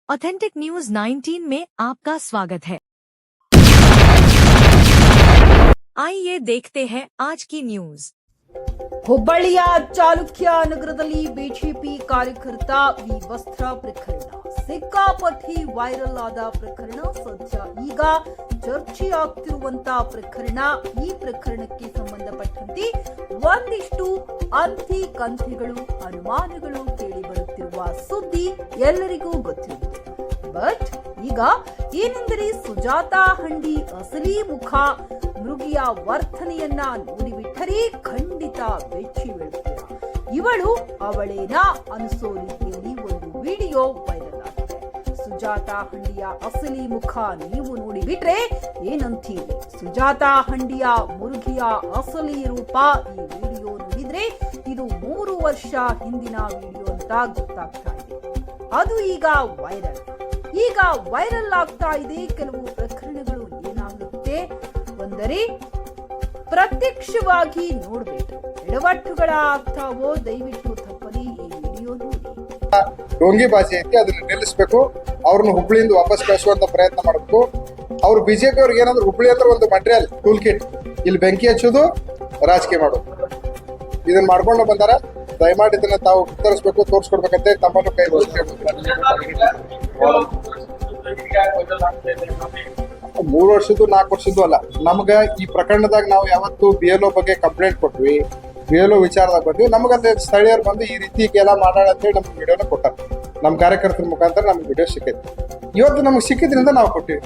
Authentic news 19 में आपका स्वागत है। आइए देखते हैं आज की न्यूज। ಹುಬ್ಬಳ್ಳಿಯ ಚಾಲುಕ್ಯ ನಗರದಲ್ಲಿ ಬಿಜೆಪಿ ಕಾರ್ಯಕರ್ತ ವಸ್ತ್ರ ಪ್ರಕರಣ ಸಿಕ್ಕಾಪಟ್ಟಿ ವೈರಲ್ ಆದ ಪ್ರಕರಣ ಸದ್ಯ ಈಗ ಚರ್ಚೆಯಾಗ್ತಿರುವಂತಹ ಪ್ರಕರಣ. ಈ ಪ್ರಕರಣಕ್ಕೆ ಸಂಬಂಧಪಟ್ಟಂತೆ ಒಂದಿಷ್ಟು ಅಂತಿ ಕಂತಿಗಳು ಅನುಮಾನಗಳು ಕೇಳಿ ಬರುತ್ತಿರುವ ಸುದ್ದಿ ಎಲ್ಲರಿಗೂ ಗೊತ್ತಿದೆ. ಬಟ್ ಈಗ ಏನೆಂದರೆ ಸುಜಾತಾ ಹಂಡಿ ಅಸಲಿ ಮುಖ ಮೃಗಿಯ ವರ್ತನೆಯನ್ನ ನೋಡಿಬಿಟ್ಟರೆ ಖಂಡಿತ ಬೆಚ್ಚಿ ಬೀಳುತ್ತೀರ. ಇವಳು ಅವಳೇನಾ ಅನಿಸೋ ರೀತಿಯಲ್ಲಿ ಒಂದು ವಿಡಿಯೋ ವೈರಲ್ ಆಗಿದೆ. ಸುಜಾತಾ ಹಂಡಿಯ ಅಸಲಿ ಮುಖ ನೀವು ನೋಡಿಬಿಟ್ರೆ ಏನಂತೀರಿ? ಸುಜಾತಾ ಹಂಡಿಯ ಮುರುಗಿಯ ಅಸಲಿ ರೂಪ ಈ ವಿಡಿಯೋ ನೋಡಿದ್ರೆ ಇದು 3 ವರ್ಷ ಹಿಂದಿನ ವಿಡಿಯೋ ಅಂತ ಗೊತ್ತಾಗ್ತಾ ಇದೆ. ಅದು ಈಗ ವೈರಲ್ ಆಗ್ತಾ ಇದೆ. ಕೆಲವು ಪ್ರಕರಣಗಳು ಏನಾಗುತ್ತೆ ಅಂದರೆ ಪ್ರತ್ಯಕ್ಷವಾಗಿ ನೋಡ್ಬೇಕು, ಎಡವಟ್ಟುಗಳ ಆಗ್ತಾವೋ ದಯವಿಟ್ಟು ತಪ್ಪದೆ ಈ ವಿಡಿಯೋ ನೋಡಿ. ಡೋಂಗಿ ಬಾಜಿ ಐತಿ, ಅದನ್ನ ನಿಲ್ಲಿಸಬೇಕು. ಅವ್ರನ್ನ ಹುಬ್ಳಿಯಿಂದ ವಾಪಸ್ ಕಳಿಸುವಂತ ಪ್ರಯತ್ನ ಮಾಡಬೇಕು. ಅವ್ರು ಬಿಜೆಪಿ ಅವ್ರಿಗೆ ಏನಾದ್ರು ಹುಬ್ಳಿ ಹತ್ರ ಒಂದು ಮಟೀರಿಯಲ್ ಟೂಲ್ ಕಿಟ್, ಇಲ್ಲಿ ಬೆಂಕಿ ಹಚ್ಚೋದು, ರಾಜಕೀಯ ಮಾಡೋದು, ಇದನ್ನ ಮಾಡ್ಕೊಂಡು ಬಂದಾರ. ದಯಮಾಡಿ ಇದನ್ನ ತಾವು ಉತ್ತರಿಸಬೇಕು, ತೋರಿಸ್ಕೊಡ್ಬೇಕಂತ ತಮ್ಮನ್ನು ಕೈ 3 ವರ್ಷದ್ದು 4 ವರ್ಷದ್ದು ಅಲ್ಲ. ನಮ್ಗ ಈ ಪ್ರಕರಣದಾಗ ನಾವು ಯಾವತ್ತು BLO ಬಗ್ಗೆ ಕಂಪ್ಲೇಂಟ್ ಕೊಟ್ವಿ, BLO ವಿಚಾರದಾಗ ಬಂದ್ವಿ. ನಮಗಲ್ಲಿ ಸ್ಥಳೀಯರು ಬಂದು ಈ ರೀತಿ ಎಲ್ಲ ಮಾಡಾಡ ಅಂತೇಳಿ ನಮ್ಗೆ ವಿಡಿಯೋನ ಕೊಟ್ಟಾರ. ನಮ್ಮ ಕಾರ್ಯಕರ್ತರ ಮುಖಾಂತರ ನಮ್ಗೆ ವಿಡಿಯೋ ಸಿಕ್ಕೈತಿ. ಇವತ್ತು ನಮ್ಗೆ ಸಿಕ್ಕಿದ್ರಿಂದ ನಾವು ಕೊಟ್ಟಿವಿ.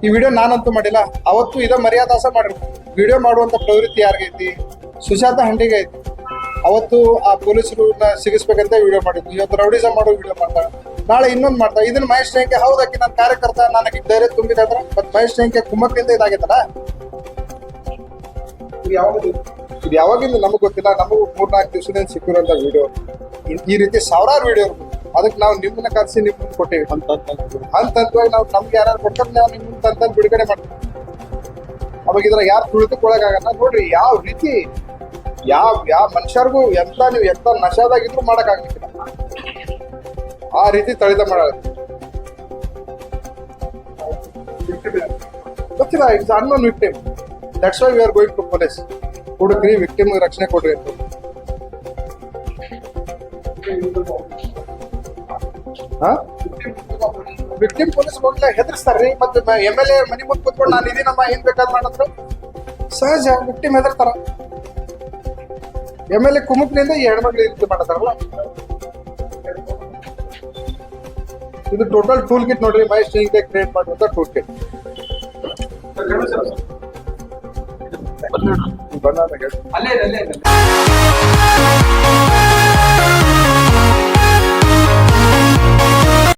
ಈ ವಿಡಿಯೋ ನಾನಂತೂ ಮಾಡಿಲ್ಲ, ಅವತ್ತು ಇದ ಮರ್ಯಾದಾಸ ಮಾಡಿರ್ತೀವಿ. ವಿಡಿಯೋ ಮಾಡುವಂತ ಪ್ರವೃತ್ತಿ ಯಾರಿಗೈತಿ? ಸುಜಾತಾ ಹಂಡಿಗೆ ಐತಿ. ಅವತ್ತು ಆ ಪೊಲೀಸರನ್ನ ಸಿಗಿಸ್ಬೇಕಂತ ವಿಡಿಯೋ ಮಾಡಿದ್ವಿ. ಇವತ್ತು ರೌಡಿಸಮ್ ಮಾಡೋ ವಿಡಿಯೋ ಮಾಡ್ತಾಳೆ, ನಾಳೆ ಇನ್ನೊಂದು ಮಾಡ್ತಾ. ಇದನ್ನ ಮಹೇಶ್ ಟೆಂಕೆ ಹೌದಾಕಿ ನನ್ನ ಕಾರ್ಯಕರ್ತ, ನನಗೆ ಧೈರ್ಯ ತುಂಬಿದ ಅಂದ್ರೆ ಮತ್ತೆ ಮಹೇಶ್ ಟೆಂಕೆ ಕುಮ್ಮಕ್ಕಿಂದ ಇದಾಗೈತಲ್ಲ. ಇದು ಯಾವಾಗಿಂದ ನಮಗ್ ಗೊತ್ತಿಲ್ಲ. ನಮಗೂ 3-4 ದಿವಸದಿಂದ ಸಿಕ್ಕಿರುವಂತ ವಿಡಿಯೋ, ಈ ರೀತಿ ಸಾವಿರಾರು ವಿಡಿಯೋ. ಅದಕ್ಕೆ ನಾವು ನಿಮ್ಮನ್ನ ಕರೆಸಿ ನಿಮ್ಮನ್ನ ಕೊಟ್ಟೇವಿ. ಹಂತವಾಗಿ ನಾವು ನಮ್ಗೆ ಯಾರು ಕೊಡ್ತಾರೆ ನಾವು ನಿಮ್ಮನ್ನ ತಂತ ಬಿಡುಗಡೆ ಮಾಡ್ತೀವಿ. ಅವಾಗ ಇದ್ರ ಯಾರು ತುಳಿದುಕೊಳ್ಳಕ್ಕಾಗಲ್ಲ. ನೋಡ್ರಿ ಯಾವ ರೀತಿ ಯಾವ ಮನುಷ್ಯರಿಗೂ ನೀವು ಎಂತ ನಶಾದಾಗಿದ್ರು ಮಾಡಕ್ ಆಗ್ಲಿಕ್ಕಿಲ್ಲ. ಆ ರೀತಿ ತಳಿದ ಮಾಡ ಗೊತ್ತಿಲ್ಲ. It's unknown victim, that's why we are going to police. ಹುಡುಕ್ರಿ, ವಿಕ್ಟಿಮ್ ರಕ್ಷಣೆ ಕೊಡ್ರಿ ಅಂತ. ವಿಕ್ಟಿಮ್ ಪೊಲೀಸ್ ಹೋಗ್ಲಾ ಹೆದರ್ಸ್ತಾರ್ರಿ. ಮತ್ತೆ MLA ಮನಿ ಮುಂದೆ ಕೂತ್ಕೊಂಡು ನಾನು ಇದೀನಮ್ಮ ಏನ್ ಬೇಕಾದ್ ಮಾಡಿದ್ರು ಸಹಜ. ವಿಕ್ಟಿಮ್ ಹೆದರ್ತಾರ. MLA ಕುಮುಕ್ನಿಂದ ಈ ಹೆಣ್ಮಕ್ಳು ರೀತಿ ಮಾಡತಾರಲ್ಲ. ಇದು ಟೋಟಲ್ ಟೂಲ್ ಕಿಟ್ ನೋಡ್ರಿ. ಮಹೇಶ್ ಟೆಂಕೆ ಕ್ರಿಯೇಟ್ ಮಾಡುವಂತ ಟೂಲ್ ಕಿಟ್. ಅಲ್ಲೇ